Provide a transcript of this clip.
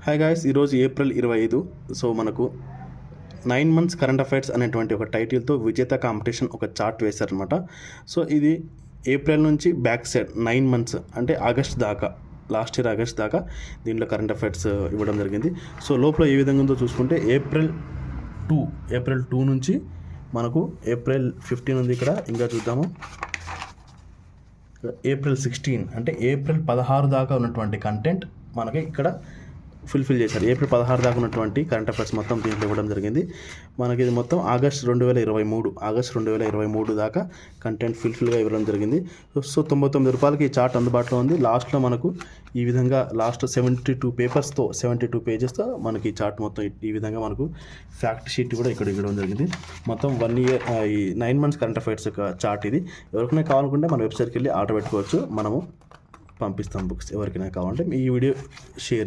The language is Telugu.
హాయ్ గాయ్స్, ఈరోజు ఏప్రిల్ 25. సో మనకు 9 మంత్స్ కరెంట్ అఫైర్స్ అనేటువంటి ఒక టైటిల్తో విజేత కాంపిటీషన్ ఒక చార్ట్ వేశారనమాట. సో ఇది ఏప్రిల్ నుంచి బ్యాక్ సైడ్ 9 మంత్స్ అంటే ఆగస్ట్ దాకా, లాస్ట్ ఇయర్ ఆగస్ట్ దాకా దీంట్లో కరెంట్ అఫైర్స్ ఇవ్వడం జరిగింది. సో లోపల ఏ విధంగా ఉందో చూసుకుంటే ఏప్రిల్ 2 నుంచి మనకు ఏప్రిల్ 15 ఉంది ఇక్కడ. ఇంకా చూద్దాము, ఏప్రిల్ 16 అంటే ఏప్రిల్ 16 దాకా ఉన్నటువంటి కంటెంట్ మనకి ఇక్కడ ఫుల్ఫిల్ చేశారు. ఏప్రిల్ 16 దాకా ఉన్నటువంటి కరెంట్ అఫైర్స్ మొత్తం దీంట్లో ఇవ్వడం జరిగింది. మనకి ఇది మొత్తం ఆగస్ట్ 2023 దాకా కంటెంట్ ఫుల్ఫిల్గా ఇవ్వడం జరిగింది. సో 99 రూపాయలకి ఈ చార్ట్ అందుబాటులో ఉంది. లాస్ట్లో మనకు ఈ విధంగా లాస్ట్ 72 పేపర్స్తో 72 పేజెస్తో మనకి ఈ చార్ట్ మొత్తం ఈ విధంగా మనకు ఫ్యాక్ట్ షీట్ కూడా ఇక్కడ ఇవ్వడం జరిగింది. మొత్తం 1 ఇయర్ ఈ 9 మంత్స్ కరెంట్ అఫైర్స్ యొక్క చార్ట్ ఇది. ఎవరికైనా కావాలనుకుంటే మన వెబ్సైట్కి వెళ్ళి ఆర్డర్ పెట్టుకోవచ్చు. మనము పంపిస్తాం బుక్స్ ఎవరికైనా కావాలంటే. ఈ వీడియో షేర్